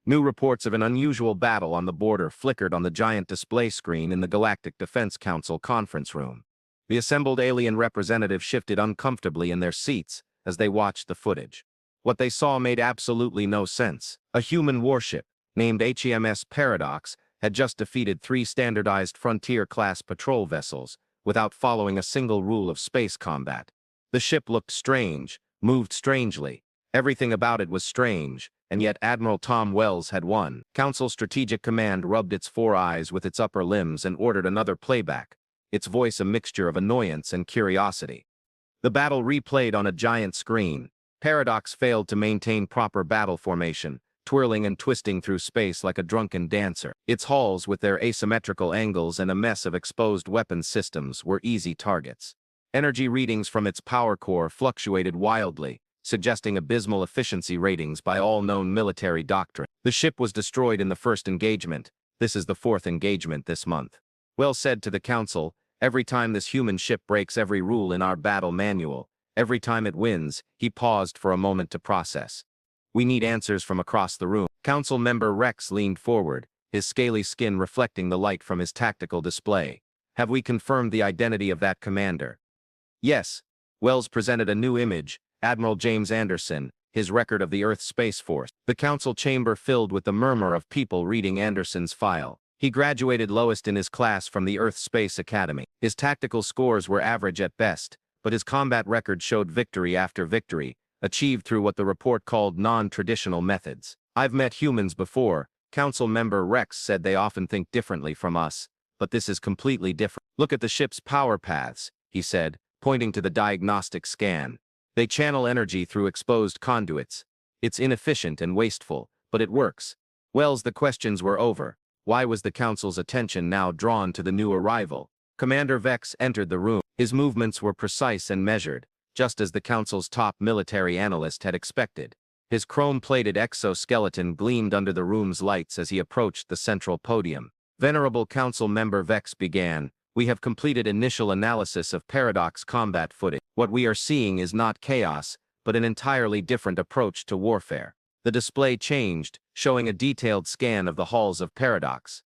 New reports of an unusual battle on the border flickered on the giant display screen in the Galactic Defense Council conference room. The assembled alien representatives shifted uncomfortably in their seats as they watched the footage. What they saw made absolutely no sense. A human warship, named HMS Paradox, had just defeated 3 standardized Frontier-class patrol vessels without following a single rule of space combat. The ship looked strange, moved strangely. Everything about it was strange, and yet Admiral Tom Wells had won. Council Strategic Command rubbed its 4 eyes with its upper limbs and ordered another playback, its voice a mixture of annoyance and curiosity. The battle replayed on a giant screen. Paradox failed to maintain proper battle formation, twirling and twisting through space like a drunken dancer. Its hulls, with their asymmetrical angles and a mess of exposed weapons systems, were easy targets. Energy readings from its power core fluctuated wildly, suggesting abysmal efficiency ratings by all known military doctrine. The ship was destroyed in the first engagement. This is the 4th engagement this month. Wells said to the Council, "Every time this human ship breaks every rule in our battle manual, every time it wins." He paused for a moment to process. "We need answers from across the room." Council member Rex leaned forward, his scaly skin reflecting the light from his tactical display. "Have we confirmed the identity of that commander?" "Yes." Wells presented a new image, Admiral James Anderson, his record of the Earth Space Force. The council chamber filled with the murmur of people reading Anderson's file. He graduated lowest in his class from the Earth Space Academy. His tactical scores were average at best, but his combat record showed victory after victory, achieved through what the report called non-traditional methods. "I've met humans before," Council member Rex said. "They often think differently from us, but this is completely different. Look at the ship's power paths," he said, pointing to the diagnostic scan. "They channel energy through exposed conduits. It's inefficient and wasteful, but it works." Wells, the questions were over. Why was the Council's attention now drawn to the new arrival? Commander Vex entered the room. His movements were precise and measured, just as the Council's top military analyst had expected. His chrome-plated exoskeleton gleamed under the room's lights as he approached the central podium. "Venerable Council member," Vex began, "we have completed initial analysis of Paradox combat footage. What we are seeing is not chaos, but an entirely different approach to warfare." The display changed, showing a detailed scan of the hulls of Paradox.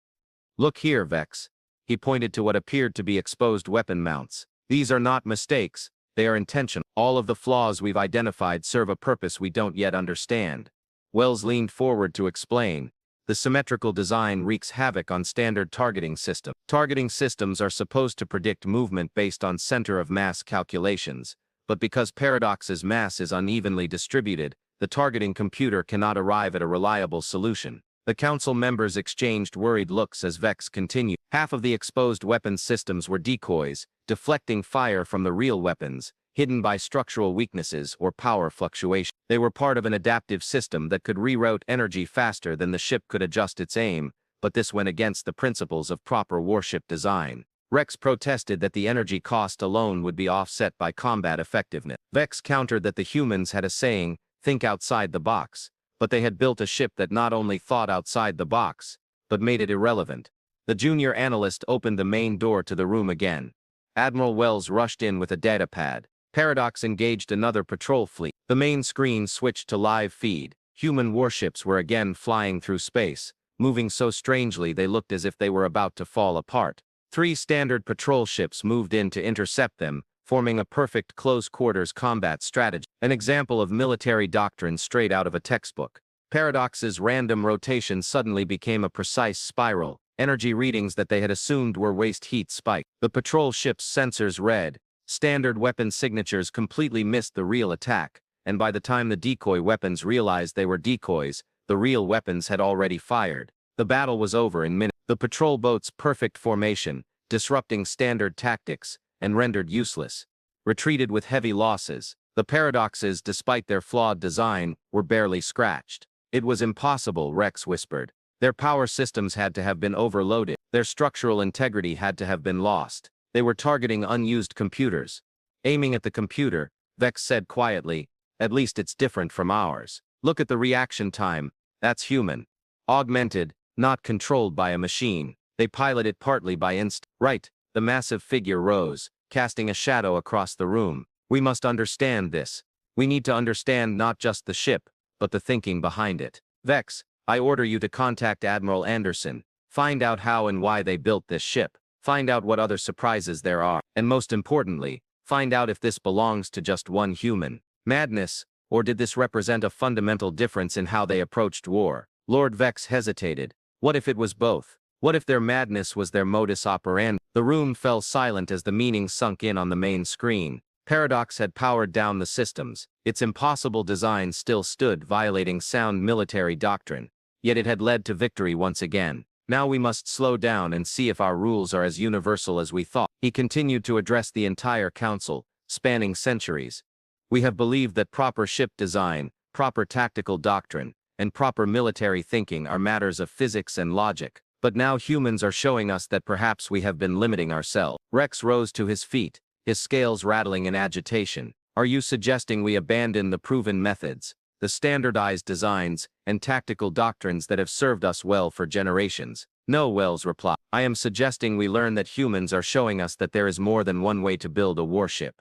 "Look here, Vex." He pointed to what appeared to be exposed weapon mounts. "These are not mistakes, they are intentional. All of the flaws we've identified serve a purpose we don't yet understand." Wells leaned forward to explain. "The symmetrical design wreaks havoc on standard targeting systems. Targeting systems are supposed to predict movement based on center of mass calculations, but because Paradox's mass is unevenly distributed, the targeting computer cannot arrive at a reliable solution." The council members exchanged worried looks as Vex continued. "Half of the exposed weapons systems were decoys, deflecting fire from the real weapons, hidden by structural weaknesses or power fluctuation. They were part of an adaptive system that could reroute energy faster than the ship could adjust its aim, but this went against the principles of proper warship design." Rex protested that the energy cost alone would be offset by combat effectiveness. Vex countered that the humans had a saying, "Think outside the box," but they had built a ship that not only thought outside the box, but made it irrelevant. The junior analyst opened the main door to the room again. Admiral Wells rushed in with a datapad. Paradox engaged another patrol fleet. The main screen switched to live feed. Human warships were again flying through space, moving so strangely they looked as if they were about to fall apart. 3 standard patrol ships moved in to intercept them, forming a perfect close-quarters combat strategy, an example of military doctrine straight out of a textbook. Paradox's random rotation suddenly became a precise spiral. Energy readings that they had assumed were waste heat spiked. The patrol ship's sensors read. Standard weapon signatures completely missed the real attack, and by the time the decoy weapons realized they were decoys, the real weapons had already fired. The battle was over in minutes. The patrol boat's perfect formation, disrupting standard tactics, and rendered useless, retreated with heavy losses. The Paradoxes, despite their flawed design, were barely scratched. "It was impossible," Rex whispered. "Their power systems had to have been overloaded. Their structural integrity had to have been lost. They were targeting unused computers." Aiming at the computer, Vex said quietly, "At least it's different from ours. Look at the reaction time. That's human. Augmented, not controlled by a machine. They pilot it partly by instinct." "Right." The massive figure rose, casting a shadow across the room. "We must understand this. We need to understand not just the ship, but the thinking behind it." "Vex, I order you to contact Admiral Anderson, find out how and why they built this ship, find out what other surprises there are, and most importantly, find out if this belongs to just one human. Madness, or did this represent a fundamental difference in how they approached war? Lord Vex hesitated. What if it was both? What if their madness was their modus operandi? The room fell silent as the meaning sunk in on the main screen. Paradox had powered down the systems. Its impossible design still stood, violating sound military doctrine. Yet it had led to victory once again. Now we must slow down and see if our rules are as universal as we thought. He continued to address the entire council, spanning centuries. We have believed that proper ship design, proper tactical doctrine, and proper military thinking are matters of physics and logic. But now humans are showing us that perhaps we have been limiting ourselves. Rex rose to his feet, his scales rattling in agitation. Are you suggesting we abandon the proven methods, the standardized designs, and tactical doctrines that have served us well for generations? No, Wells replied. I am suggesting we learn that humans are showing us that there is more than one way to build a warship.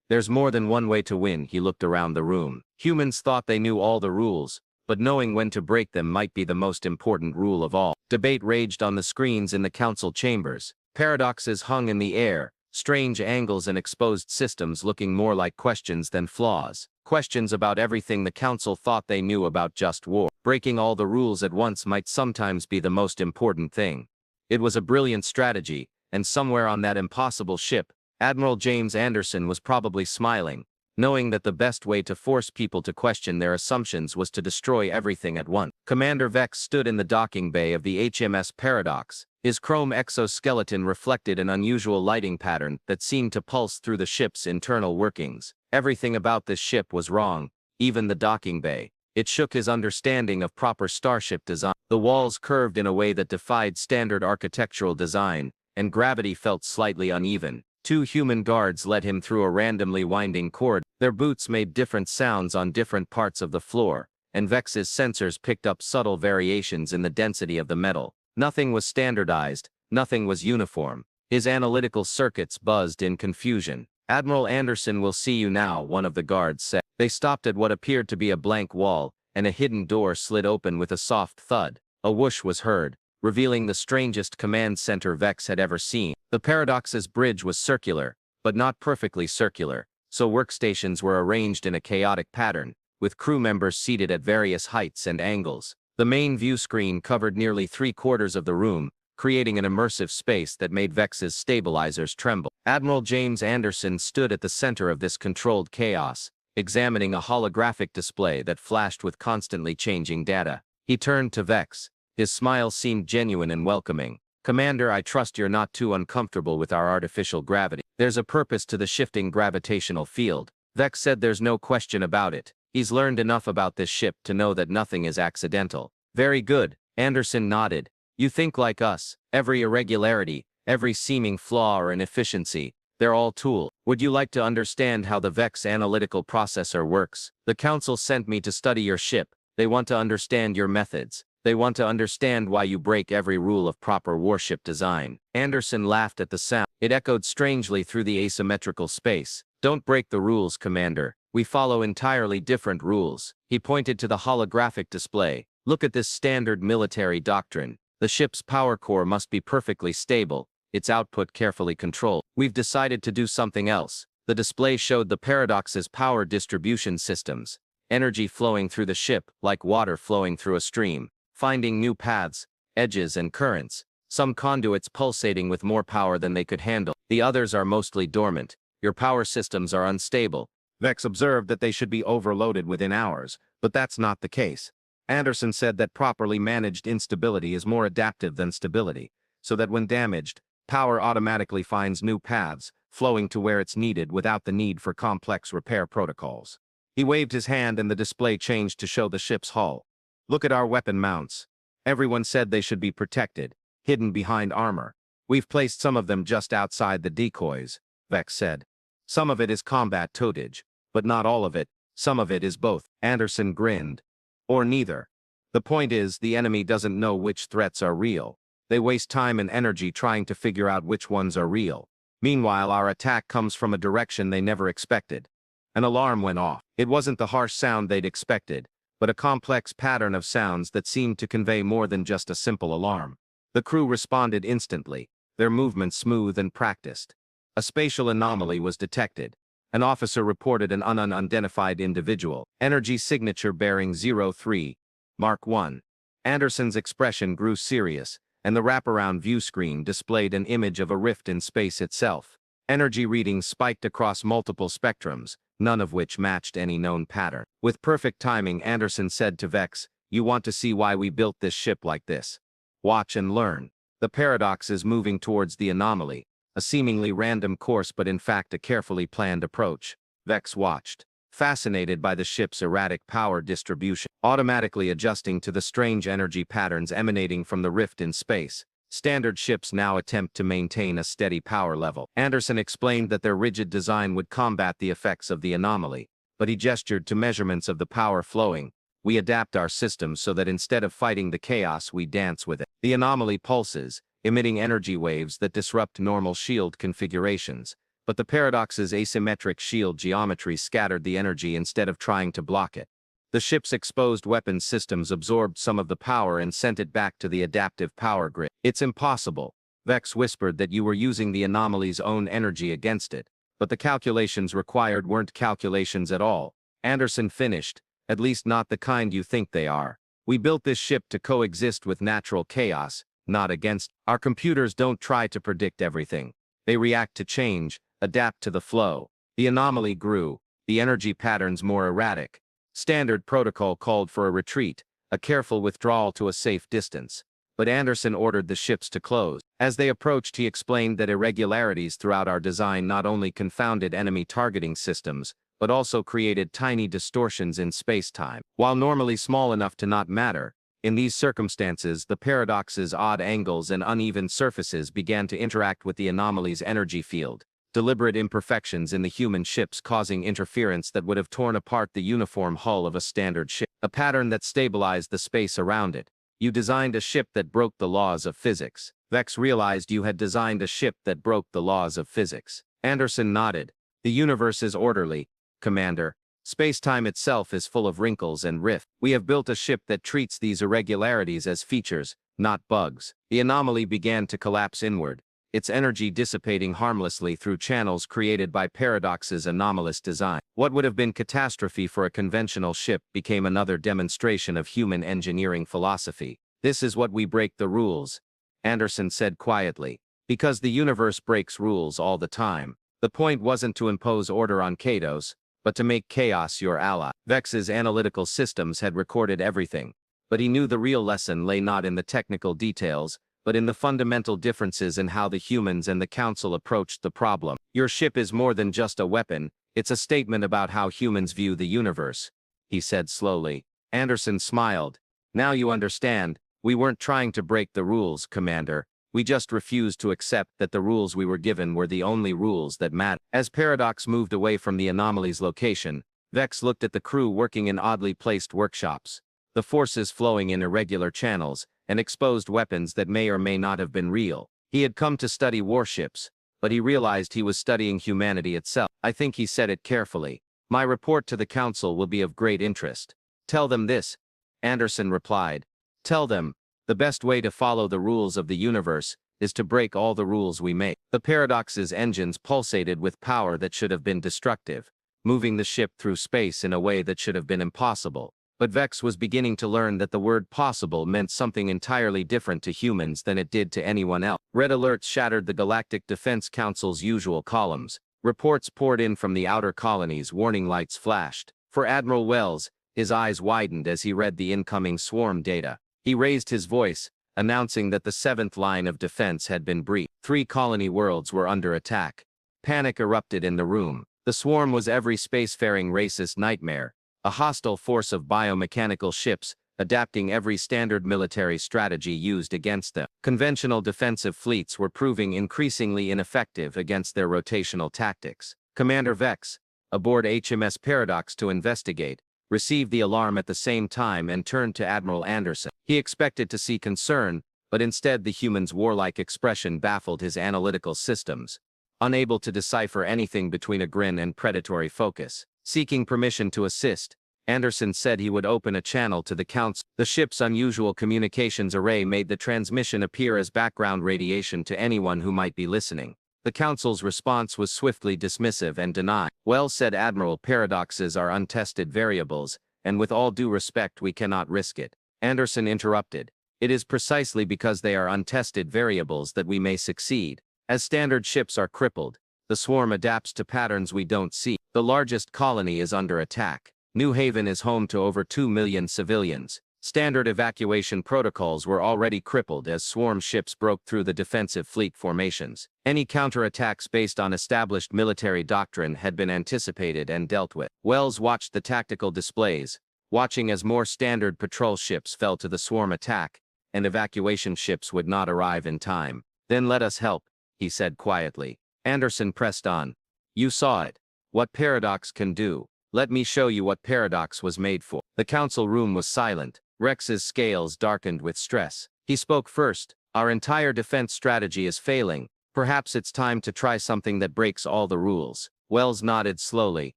There's more than one way to win. He looked around the room. Humans thought they knew all the rules, but knowing when to break them might be the most important rule of all. Debate raged on the screens in the council chambers. Paradoxes hung in the air, strange angles and exposed systems looking more like questions than flaws. Questions about everything the council thought they knew about just war. Breaking all the rules at once might sometimes be the most important thing. It was a brilliant strategy, and somewhere on that impossible ship, Admiral James Anderson was probably smiling, knowing that the best way to force people to question their assumptions was to destroy everything at once. Commander Vex stood in the docking bay of the HMS Paradox. His chrome exoskeleton reflected an unusual lighting pattern that seemed to pulse through the ship's internal workings. Everything about this ship was wrong, even the docking bay. It shook his understanding of proper starship design. The walls curved in a way that defied standard architectural design, and gravity felt slightly uneven. Two human guards led him through a randomly winding corridor. Their boots made different sounds on different parts of the floor, and Vex's sensors picked up subtle variations in the density of the metal. Nothing was standardized, nothing was uniform. His analytical circuits buzzed in confusion. Admiral Anderson will see you now, one of the guards said. They stopped at what appeared to be a blank wall, and a hidden door slid open with a soft thud. A whoosh was heard, revealing the strangest command center Vex had ever seen. The Paradox's bridge was circular, but not perfectly circular, so workstations were arranged in a chaotic pattern, with crew members seated at various heights and angles. The main view screen covered nearly 3/4 of the room, creating an immersive space that made Vex's stabilizers tremble. Admiral James Anderson stood at the center of this controlled chaos, examining a holographic display that flashed with constantly changing data. He turned to Vex. His smile seemed genuine and welcoming. Commander, I trust you're not too uncomfortable with our artificial gravity. There's a purpose to the shifting gravitational field. Vex said there's no question about it. He's learned enough about this ship to know that nothing is accidental. Very good, Anderson nodded. You think like us. Every irregularity, every seeming flaw or inefficiency, they're all tools. Would you like to understand how the Vex analytical processor works? The Council sent me to study your ship. They want to understand your methods. They want to understand why you break every rule of proper warship design. Anderson laughed at the sound. It echoed strangely through the asymmetrical space. Don't break the rules, Commander. We follow entirely different rules. He pointed to the holographic display. Look at this standard military doctrine. The ship's power core must be perfectly stable, its output carefully controlled. We've decided to do something else. The display showed the Paradox's power distribution systems. Energy flowing through the ship, like water flowing through a stream, finding new paths, edges and currents. Some conduits pulsating with more power than they could handle. The others are mostly dormant. Your power systems are unstable. Vex observed that they should be overloaded within hours, but that's not the case. Anderson said that properly managed instability is more adaptive than stability, so that when damaged, power automatically finds new paths, flowing to where it's needed without the need for complex repair protocols. He waved his hand and the display changed to show the ship's hull. Look at our weapon mounts. Everyone said they should be protected, hidden behind armor. We've placed some of them just outside the decoys, Vex said. Some of it is combat totage, but not all of it. Some of it is both. Anderson grinned. Or neither. The point is, the enemy doesn't know which threats are real. They waste time and energy trying to figure out which ones are real. Meanwhile, our attack comes from a direction they never expected. An alarm went off. It wasn't the harsh sound they'd expected, but a complex pattern of sounds that seemed to convey more than just a simple alarm. The crew responded instantly, their movements smooth and practiced. A spatial anomaly was detected. An officer reported an unidentified individual, energy signature bearing 03, Mark 1. Anderson's expression grew serious, and the wraparound view screen displayed an image of a rift in space itself. Energy readings spiked across multiple spectrums, none of which matched any known pattern. With perfect timing, Anderson said to Vex, "You want to see why we built this ship like this? Watch and learn." The paradox is moving towards the anomaly, a seemingly random course but in fact a carefully planned approach. Vex watched, fascinated by the ship's erratic power distribution, automatically adjusting to the strange energy patterns emanating from the rift in space. Standard ships now attempt to maintain a steady power level. Anderson explained that their rigid design would combat the effects of the anomaly, but he gestured to measurements of the power flowing. "We adapt our systems so that instead of fighting the chaos, we dance with it." The anomaly pulses, emitting energy waves that disrupt normal shield configurations, but the paradox's asymmetric shield geometry scattered the energy instead of trying to block it. The ship's exposed weapons systems absorbed some of the power and sent it back to the adaptive power grid. "It's impossible." Vex whispered that you were using the anomaly's own energy against it, but the calculations required weren't calculations at all. Anderson finished, "At least not the kind you think they are. We built this ship to coexist with natural chaos, not against. Our computers don't try to predict everything. They react to change, adapt to the flow." The anomaly grew, the energy patterns more erratic. Standard protocol called for a retreat, a careful withdrawal to a safe distance, but Anderson ordered the ships to close. As they approached, he explained that irregularities throughout our design not only confounded enemy targeting systems, but also created tiny distortions in space-time. While normally small enough to not matter, in these circumstances the paradox's odd angles and uneven surfaces began to interact with the anomaly's energy field. Deliberate imperfections in the human ships causing interference that would have torn apart the uniform hull of a standard ship, a pattern that stabilized the space around it. "You designed a ship that broke the laws of physics." Vex realized you had designed a ship that broke the laws of physics. Anderson nodded. "The universe is orderly, Commander. Space-time itself is full of wrinkles and rifts. We have built a ship that treats these irregularities as features, not bugs." The anomaly began to collapse inward, its energy dissipating harmlessly through channels created by Paradox's anomalous design. What would have been catastrophe for a conventional ship became another demonstration of human engineering philosophy. "This is what we break the rules," Anderson said quietly. "Because the universe breaks rules all the time. The point wasn't to impose order on Kados, but to make chaos your ally." Vex's analytical systems had recorded everything, but he knew the real lesson lay not in the technical details, but in the fundamental differences in how the humans and the Council approached the problem. "Your ship is more than just a weapon, it's a statement about how humans view the universe," he said slowly. Anderson smiled. "Now you understand. We weren't trying to break the rules, Commander. We just refused to accept that the rules we were given were the only rules that mattered." As Paradox moved away from the anomaly's location, Vex looked at the crew working in oddly placed workshops, the forces flowing in irregular channels, and exposed weapons that may or may not have been real. He had come to study warships, but he realized he was studying humanity itself. "I think he said it carefully. My report to the Council will be of great interest." "Tell them this," Anderson replied. "Tell them, the best way to follow the rules of the universe is to break all the rules we make." The Paradox's engines pulsated with power that should have been destructive, moving the ship through space in a way that should have been impossible. But Vex was beginning to learn that the word possible meant something entirely different to humans than it did to anyone else. Red alerts shattered the Galactic Defense Council's usual columns. Reports poured in from the outer colonies, warning lights flashed. For Admiral Wells, his eyes widened as he read the incoming swarm data. He raised his voice, announcing that the 7th line of defense had been breached. 3 colony worlds were under attack. Panic erupted in the room. The swarm was every spacefaring racist nightmare. A hostile force of biomechanical ships, adapting every standard military strategy used against them. Conventional defensive fleets were proving increasingly ineffective against their rotational tactics. Commander Vex, aboard HMS Paradox to investigate, received the alarm at the same time and turned to Admiral Anderson. He expected to see concern, but instead the human's warlike expression baffled his analytical systems, unable to decipher anything between a grin and predatory focus. Seeking permission to assist, Anderson said he would open a channel to the council. The ship's unusual communications array made the transmission appear as background radiation to anyone who might be listening. The council's response was swiftly dismissive and denied. "Well," said Admiral, "paradoxes are untested variables, and with all due respect we cannot risk it." Anderson interrupted. "It is precisely because they are untested variables that we may succeed. As standard ships are crippled, the swarm adapts to patterns we don't see. The largest colony is under attack. New Haven is home to over 2 million civilians. Standard evacuation protocols were already crippled as swarm ships broke through the defensive fleet formations. Any counterattacks based on established military doctrine had been anticipated and dealt with." Wells watched the tactical displays, watching as more standard patrol ships fell to the swarm attack, and evacuation ships would not arrive in time. "Then let us help," he said quietly. Anderson pressed on. "You saw it. What paradox can do. Let me show you what paradox was made for." The council room was silent. Rex's scales darkened with stress. He spoke first. "Our entire defense strategy is failing. Perhaps it's time to try something that breaks all the rules." Wells nodded slowly.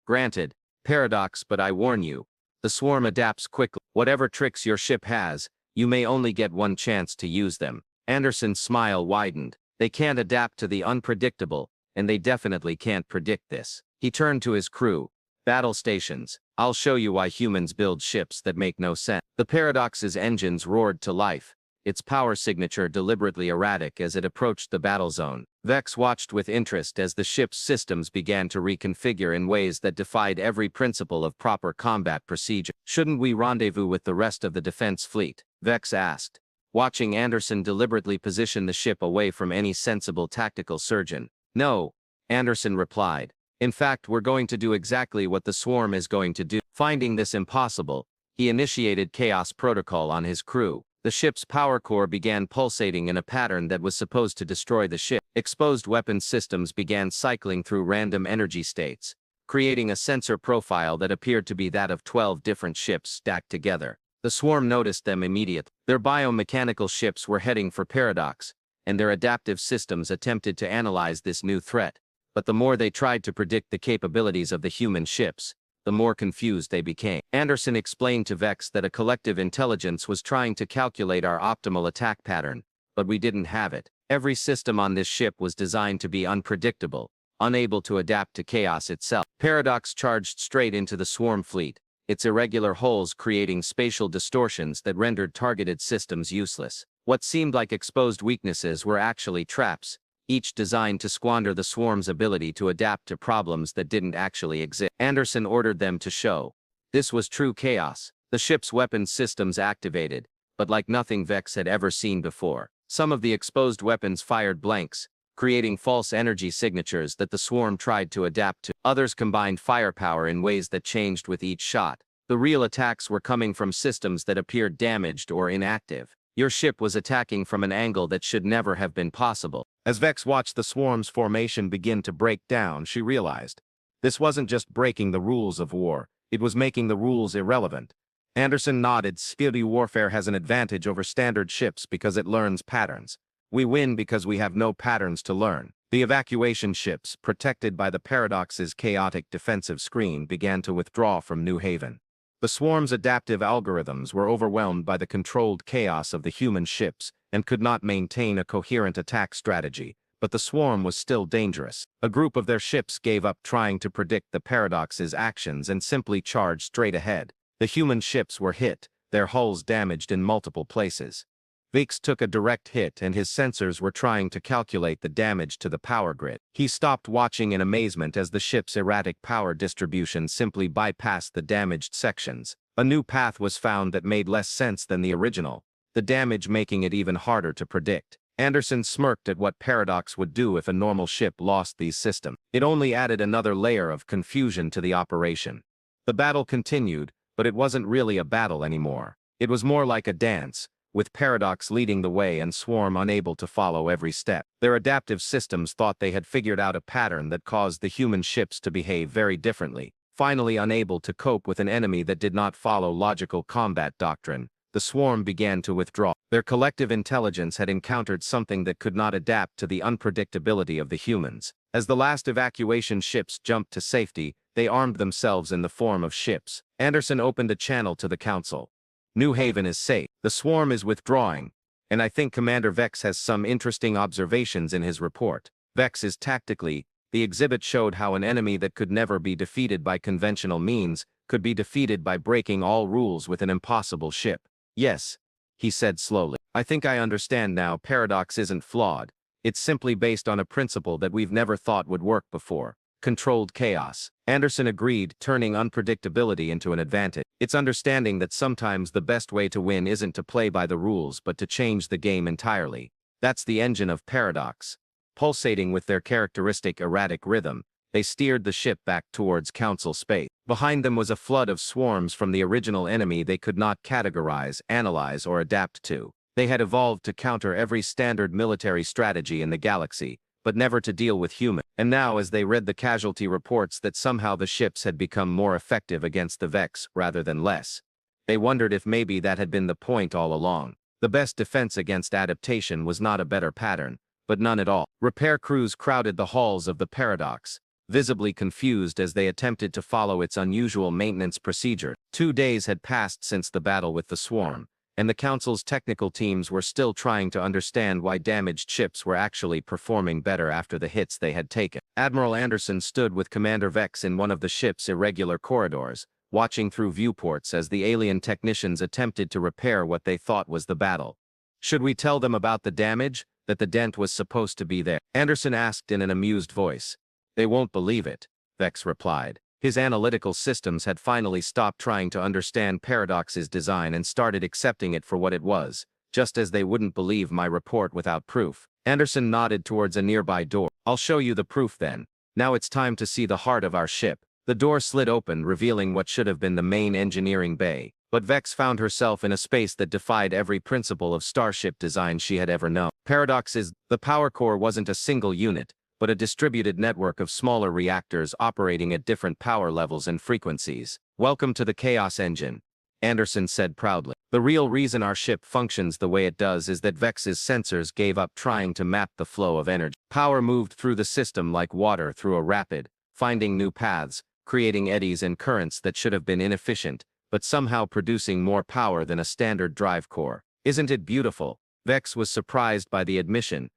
"Granted, paradox, but I warn you. The swarm adapts quickly. Whatever tricks your ship has, you may only get one chance to use them." Anderson's smile widened. "They can't adapt to the unpredictable, and they definitely can't predict this." He turned to his crew. "Battle stations. I'll show you why humans build ships that make no sense." The Paradox's engines roared to life, its power signature deliberately erratic as it approached the battle zone. Vex watched with interest as the ship's systems began to reconfigure in ways that defied every principle of proper combat procedure. "Shouldn't we rendezvous with the rest of the defense fleet?" Vex asked, watching Anderson deliberately position the ship away from any sensible tactical surgeon. "No," Anderson replied. "In fact, we're going to do exactly what the swarm is going to do." Finding this impossible, he initiated chaos protocol on his crew. The ship's power core began pulsating in a pattern that was supposed to destroy the ship. Exposed weapons systems began cycling through random energy states, creating a sensor profile that appeared to be that of 12 different ships stacked together. The swarm noticed them immediately. Their biomechanical ships were heading for Paradox, and their adaptive systems attempted to analyze this new threat. But the more they tried to predict the capabilities of the human ships, the more confused they became. Anderson explained to Vex that a collective intelligence was trying to calculate our optimal attack pattern, but we didn't have it. Every system on this ship was designed to be unpredictable, unable to adapt to chaos itself. Paradox charged straight into the swarm fleet, its irregular holes creating spatial distortions that rendered targeted systems useless. What seemed like exposed weaknesses were actually traps, each designed to squander the swarm's ability to adapt to problems that didn't actually exist. Anderson ordered them to show. This was true chaos. The ship's weapons systems activated, but like nothing Vex had ever seen before. Some of the exposed weapons fired blanks, creating false energy signatures that the swarm tried to adapt to. Others combined firepower in ways that changed with each shot. The real attacks were coming from systems that appeared damaged or inactive. Your ship was attacking from an angle that should never have been possible. As Vex watched the swarm's formation begin to break down, she realized this wasn't just breaking the rules of war, it was making the rules irrelevant. Anderson nodded. "Speedy warfare has an advantage over standard ships because it learns patterns. We win because we have no patterns to learn." The evacuation ships, protected by the Paradox's chaotic defensive screen, began to withdraw from New Haven. The swarm's adaptive algorithms were overwhelmed by the controlled chaos of the human ships and could not maintain a coherent attack strategy, but the swarm was still dangerous. A group of their ships gave up trying to predict the Paradox's actions and simply charged straight ahead. The human ships were hit, their hulls damaged in multiple places. Vex took a direct hit and his sensors were trying to calculate the damage to the power grid. He stopped watching in amazement as the ship's erratic power distribution simply bypassed the damaged sections. A new path was found that made less sense than the original, the damage making it even harder to predict. Anderson smirked at what Paradox would do if a normal ship lost these systems. It only added another layer of confusion to the operation. The battle continued, but it wasn't really a battle anymore. It was more like a dance, with Paradox leading the way and Swarm unable to follow every step. Their adaptive systems thought they had figured out a pattern that caused the human ships to behave very differently. Finally unable to cope with an enemy that did not follow logical combat doctrine, the Swarm began to withdraw. Their collective intelligence had encountered something that could not adapt to the unpredictability of the humans. As the last evacuation ships jumped to safety, they armed themselves in the form of ships. Anderson opened a channel to the Council. New Haven is safe. The swarm is withdrawing. And I think Commander Vex has some interesting observations in his report. Vex is tactically. The exhibit showed how an enemy that could never be defeated by conventional means could be defeated by breaking all rules with an impossible ship. Yes, he said slowly. I think I understand now. Paradox isn't flawed. It's simply based on a principle that we've never thought would work before. Controlled chaos. Anderson agreed, turning unpredictability into an advantage. It's understanding that sometimes the best way to win isn't to play by the rules but to change the game entirely. That's the engine of Paradox. Pulsating with their characteristic erratic rhythm, they steered the ship back towards Council space. Behind them was a flood of swarms from the original enemy they could not categorize, analyze, or adapt to. They had evolved to counter every standard military strategy in the galaxy, but never to deal with humans. And now, as they read the casualty reports that somehow the ships had become more effective against the Vex rather than less, they wondered if maybe that had been the point all along. The best defense against adaptation was not a better pattern, but none at all. Repair crews crowded the halls of the Paradox, visibly confused as they attempted to follow its unusual maintenance procedure. 2 days had passed since the battle with the swarm, and the Council's technical teams were still trying to understand why damaged ships were actually performing better after the hits they had taken. Admiral Anderson stood with Commander Vex in one of the ship's irregular corridors, watching through viewports as the alien technicians attempted to repair what they thought was the battle. Should we tell them about the damage, that the dent was supposed to be there? Anderson asked in an amused voice. They won't believe it, Vex replied. His analytical systems had finally stopped trying to understand Paradox's design and started accepting it for what it was, just as they wouldn't believe my report without proof. Anderson nodded towards a nearby door. I'll show you the proof then. Now it's time to see the heart of our ship. The door slid open, revealing what should have been the main engineering bay, but Vex found herself in a space that defied every principle of starship design she had ever known. The power core wasn't a single unit, but a distributed network of smaller reactors operating at different power levels and frequencies. Welcome to the Chaos Engine, Anderson said proudly. The real reason our ship functions the way it does is that Vex's sensors gave up trying to map the flow of energy. Power moved through the system like water through a rapid, finding new paths, creating eddies and currents that should have been inefficient, but somehow producing more power than a standard drive core. Isn't it beautiful? Vex was surprised by the admitting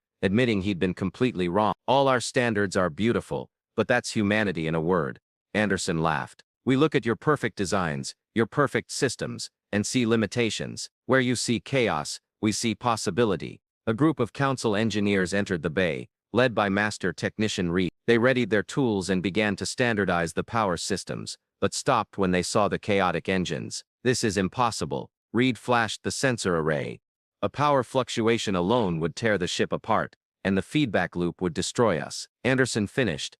he'd been completely wrong. All our standards are beautiful, but that's humanity in a word. Anderson laughed. We look at your perfect designs, your perfect systems, and see limitations. Where you see chaos, we see possibility. A group of Council engineers entered the bay, led by Master Technician Reed. They readied their tools and began to standardize the power systems, but stopped when they saw the chaotic engines. This is impossible. Reed flashed the sensor array. A power fluctuation alone would tear the ship apart, and the feedback loop would destroy us. Anderson finished.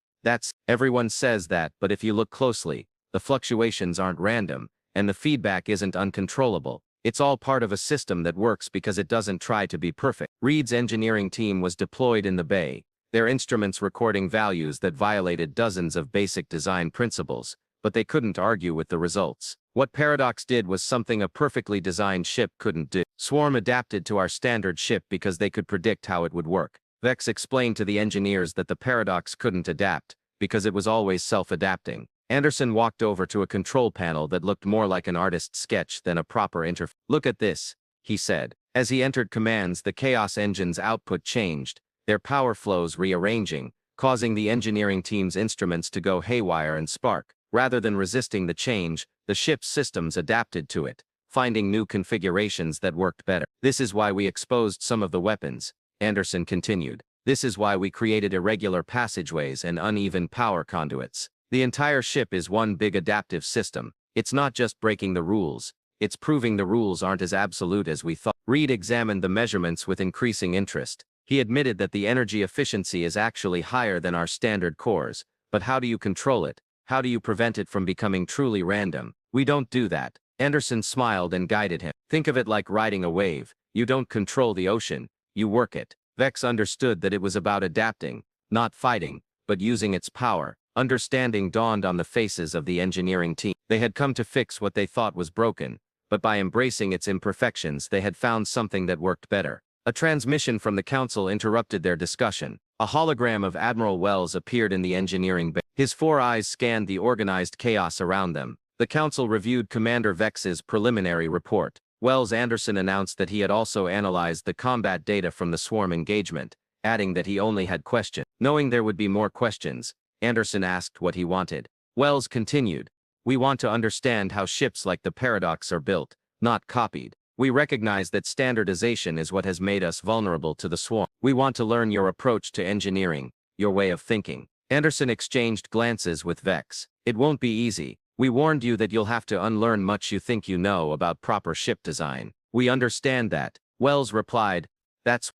Everyone says that, but if you look closely, the fluctuations aren't random, and the feedback isn't uncontrollable. It's all part of a system that works because it doesn't try to be perfect. Reed's engineering team was deployed in the bay, their instruments recording values that violated dozens of basic design principles, but they couldn't argue with the results. What Paradox did was something a perfectly designed ship couldn't do. Swarm adapted to our standard ship because they could predict how it would work. Vex explained to the engineers that the Paradox couldn't adapt, because it was always self-adapting. Anderson walked over to a control panel that looked more like an artist's sketch than a proper interface. Look at this, he said. As he entered commands, the Chaos Engine's output changed, their power flows rearranging, causing the engineering team's instruments to go haywire and spark. Rather than resisting the change, the ship's systems adapted to it, finding new configurations that worked better. This is why we exposed some of the weapons, Anderson continued. This is why we created irregular passageways and uneven power conduits. The entire ship is one big adaptive system. It's not just breaking the rules, it's proving the rules aren't as absolute as we thought. Reed examined the measurements with increasing interest. He admitted that the energy efficiency is actually higher than our standard cores, but how do you control it? How do you prevent it from becoming truly random? We don't do that. Anderson smiled and guided him. Think of it like riding a wave. You don't control the ocean, you work it. Vex understood that it was about adapting, not fighting, but using its power. Understanding dawned on the faces of the engineering team. They had come to fix what they thought was broken, but by embracing its imperfections they had found something that worked better. A transmission from the Council interrupted their discussion. A hologram of Admiral Wells appeared in the engineering bay. His 4 eyes scanned the organized chaos around them. The Council reviewed Commander Vex's preliminary report. Wells Anderson announced that he had also analyzed the combat data from the swarm engagement, adding that he only had questions. Knowing there would be more questions, Anderson asked what he wanted. Wells continued, "We want to understand how ships like the Paradox are built, not copied. We recognize that standardization is what has made us vulnerable to the swarm. We want to learn your approach to engineering, your way of thinking." Anderson exchanged glances with Vex. "It won't be easy. We warned you that you'll have to unlearn much you think you know about proper ship design. We understand that." Wells replied,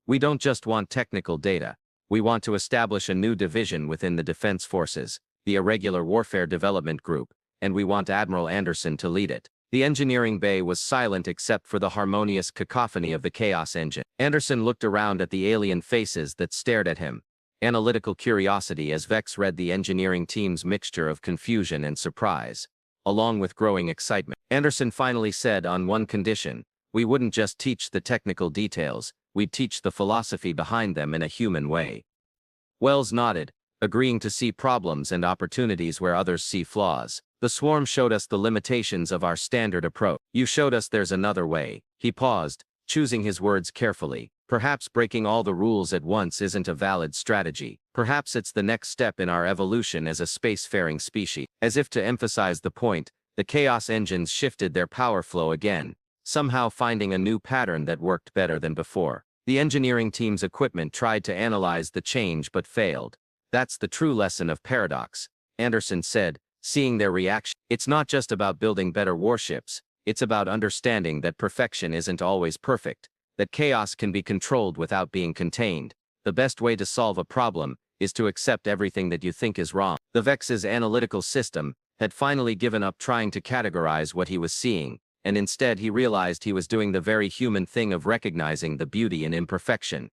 We don't just want technical data. We want to establish a new division within the Defense Forces, the Irregular Warfare Development Group, and we want Admiral Anderson to lead it." The engineering bay was silent except for the harmonious cacophony of the Chaos engine. Anderson looked around at the alien faces that stared at him. Analytical curiosity as Vex read the engineering team's mixture of confusion and surprise, along with growing excitement. Anderson finally said, "On one condition, we wouldn't just teach the technical details, we'd teach the philosophy behind them in a human way." Wells nodded, agreeing to see problems and opportunities where others see flaws. "The swarm showed us the limitations of our standard approach. You showed us there's another way." He paused, choosing his words carefully. "Perhaps breaking all the rules at once isn't a valid strategy. Perhaps it's the next step in our evolution as a spacefaring species." As if to emphasize the point, the Chaos engines shifted their power flow again, somehow finding a new pattern that worked better than before. The engineering team's equipment tried to analyze the change but failed. "That's the true lesson of Paradox," Anderson said, seeing their reaction. "It's not just about building better warships, it's about understanding that perfection isn't always perfect, that chaos can be controlled without being contained. The best way to solve a problem is to accept everything that you think is wrong." The Vex's analytical system had finally given up trying to categorize what he was seeing, and instead he realized he was doing the very human thing of recognizing the beauty in imperfection.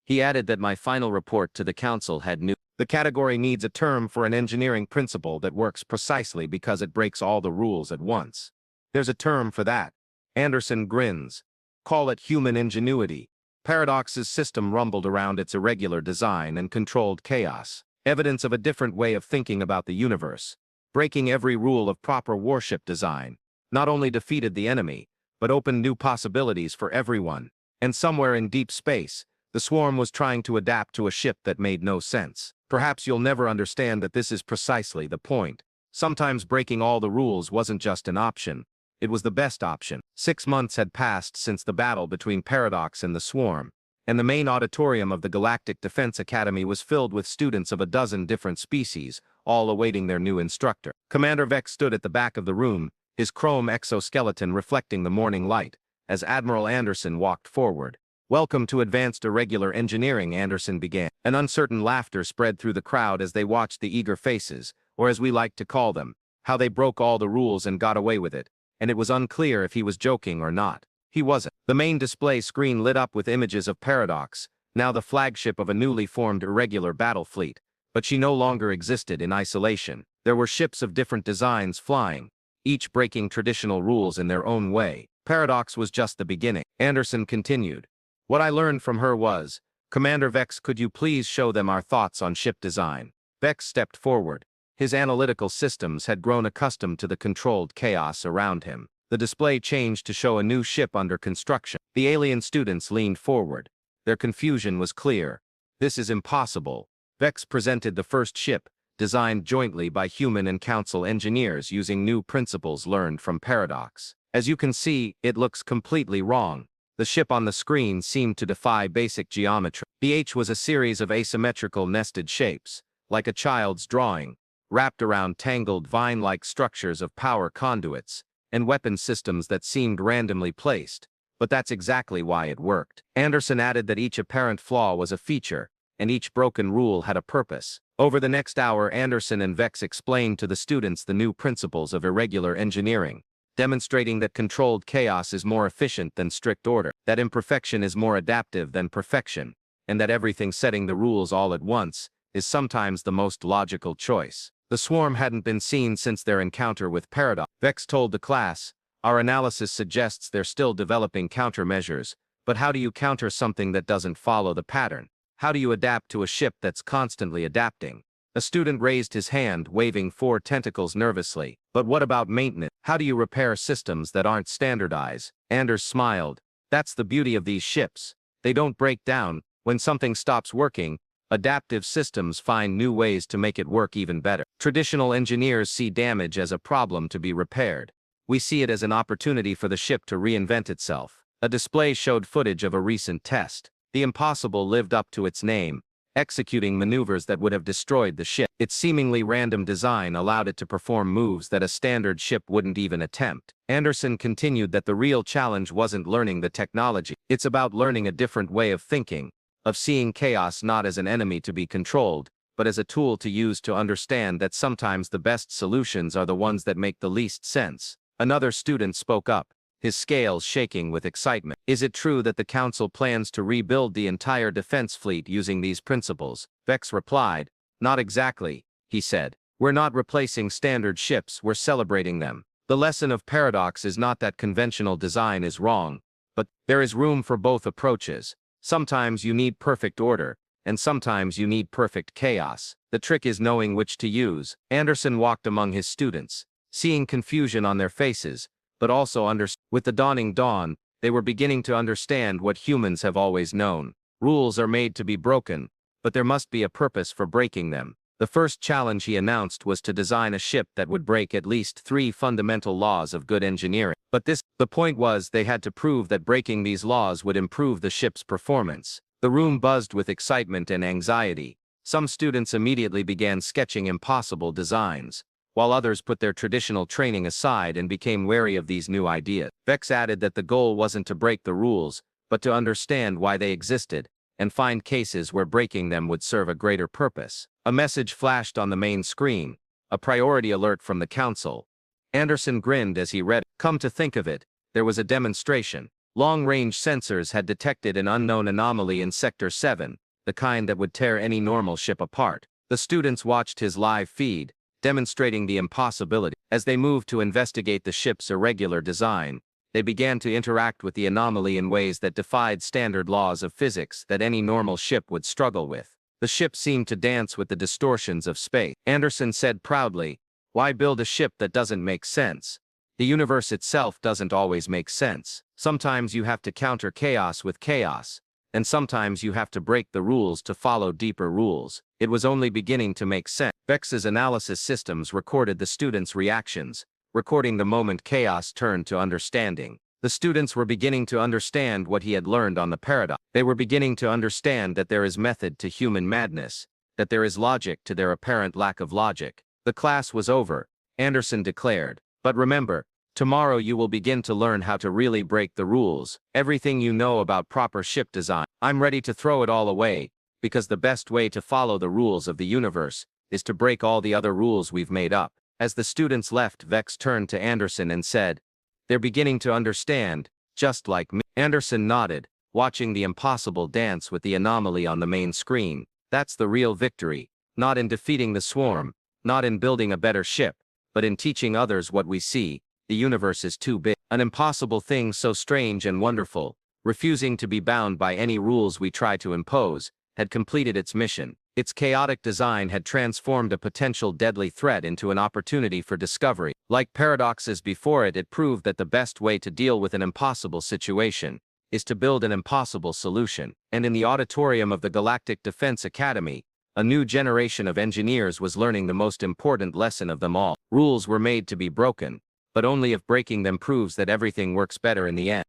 He added that my final report to the Council had new. The category needs a term for an engineering principle that works precisely because it breaks all the rules at once. There's a term for that. Anderson grins. Call it human ingenuity. Paradox's system rumbled around its irregular design and controlled chaos, evidence of a different way of thinking about the universe. Breaking every rule of proper warship design not only defeated the enemy, but opened new possibilities for everyone. And somewhere in deep space, the swarm was trying to adapt to a ship that made no sense. Perhaps you'll never understand that this is precisely the point. Sometimes breaking all the rules wasn't just an option, it was the best option. 6 months had passed since the battle between Paradox and the swarm, and the main auditorium of the Galactic Defense Academy was filled with students of a dozen different species, all awaiting their new instructor. Commander Vex stood at the back of the room, his chrome exoskeleton reflecting the morning light, as Admiral Anderson walked forward. "Welcome to Advanced Irregular Engineering," Anderson began. An uncertain laughter spread through the crowd as they watched the eager faces, or as we like to call them, how they broke all the rules and got away with it, and it was unclear if he was joking or not. He wasn't. The main display screen lit up with images of Paradox, now the flagship of a newly formed irregular battle fleet, but she no longer existed in isolation. There were ships of different designs flying, each breaking traditional rules in their own way. Paradox was just the beginning. Anderson continued. "What I learned from her was, Commander Vex, could you please show them our thoughts on ship design?" Vex stepped forward. His analytical systems had grown accustomed to the controlled chaos around him. The display changed to show a new ship under construction. The alien students leaned forward. Their confusion was clear. "This is impossible." Vex presented the first ship, designed jointly by human and council engineers using new principles learned from Paradox. "As you can see, it looks completely wrong." The ship on the screen seemed to defy basic geometry. The H was a series of asymmetrical nested shapes, like a child's drawing, wrapped around tangled vine-like structures of power conduits and weapon systems that seemed randomly placed. But that's exactly why it worked. Anderson added that each apparent flaw was a feature, and each broken rule had a purpose. Over the next hour, Anderson and Vex explained to the students the new principles of irregular engineering, demonstrating that controlled chaos is more efficient than strict order, that imperfection is more adaptive than perfection, and that everything setting the rules all at once is sometimes the most logical choice. The swarm hadn't been seen since their encounter with Paradox. Vex told the class, "Our analysis suggests they're still developing countermeasures, but how do you counter something that doesn't follow the pattern?" How do you adapt to a ship that's constantly adapting? A student raised his hand, waving 4 tentacles nervously. But what about maintenance? How do you repair systems that aren't standardized? Anders smiled. That's the beauty of these ships. They don't break down. When something stops working, adaptive systems find new ways to make it work even better. Traditional engineers see damage as a problem to be repaired. We see it as an opportunity for the ship to reinvent itself. A display showed footage of a recent test. The impossible lived up to its name, executing maneuvers that would have destroyed the ship. Its seemingly random design allowed it to perform moves that a standard ship wouldn't even attempt. Anderson continued that the real challenge wasn't learning the technology. It's about learning a different way of thinking, of seeing chaos not as an enemy to be controlled, but as a tool to use to understand that sometimes the best solutions are the ones that make the least sense. Another student spoke up, his scales shaking with excitement. Is it true that the Council plans to rebuild the entire defense fleet using these principles? Vex replied, not exactly, he said. We're not replacing standard ships, we're celebrating them. The lesson of paradox is not that conventional design is wrong, but there is room for both approaches. Sometimes you need perfect order, and sometimes you need perfect chaos. The trick is knowing which to use. Anderson walked among his students, seeing confusion on their faces, but also with the dawning dawn, they were beginning to understand what humans have always known. Rules are made to be broken, but there must be a purpose for breaking them. The first challenge he announced was to design a ship that would break at least 3 fundamental laws of good engineering. But the point was they had to prove that breaking these laws would improve the ship's performance. The room buzzed with excitement and anxiety. Some students immediately began sketching impossible designs, while others put their traditional training aside and became wary of these new ideas. Vex added that the goal wasn't to break the rules, but to understand why they existed, and find cases where breaking them would serve a greater purpose. A message flashed on the main screen, a priority alert from the Council. Anderson grinned as he read it. Come to think of it, there was a demonstration. Long-range sensors had detected an unknown anomaly in Sector 7, the kind that would tear any normal ship apart. The students watched his live feed, demonstrating the impossibility. As they moved to investigate the ship's irregular design, they began to interact with the anomaly in ways that defied standard laws of physics that any normal ship would struggle with. The ship seemed to dance with the distortions of space. Anderson said proudly, "Why build a ship that doesn't make sense? The universe itself doesn't always make sense. Sometimes you have to counter chaos with chaos, and sometimes you have to break the rules to follow deeper rules." It was only beginning to make sense. Vex's analysis systems recorded the students' reactions, recording the moment chaos turned to understanding. The students were beginning to understand what he had learned on the paradox. They were beginning to understand that there is method to human madness, that there is logic to their apparent lack of logic. The class was over, Anderson declared. But remember, tomorrow you will begin to learn how to really break the rules, everything you know about proper ship design. I'm ready to throw it all away, because the best way to follow the rules of the universe is to break all the other rules we've made up. As the students left, Vex turned to Anderson and said, "They're beginning to understand, just like me." Anderson nodded, watching the impossible dance with the anomaly on the main screen. That's the real victory, not in defeating the swarm, not in building a better ship, but in teaching others what we see. The universe is too big. An impossible thing so strange and wonderful, refusing to be bound by any rules we try to impose, had completed its mission. Its chaotic design had transformed a potential deadly threat into an opportunity for discovery. Like paradoxes before it, it proved that the best way to deal with an impossible situation is to build an impossible solution. And in the auditorium of the Galactic Defense Academy, a new generation of engineers was learning the most important lesson of them all. Rules were made to be broken, but only if breaking them proves that everything works better in the end.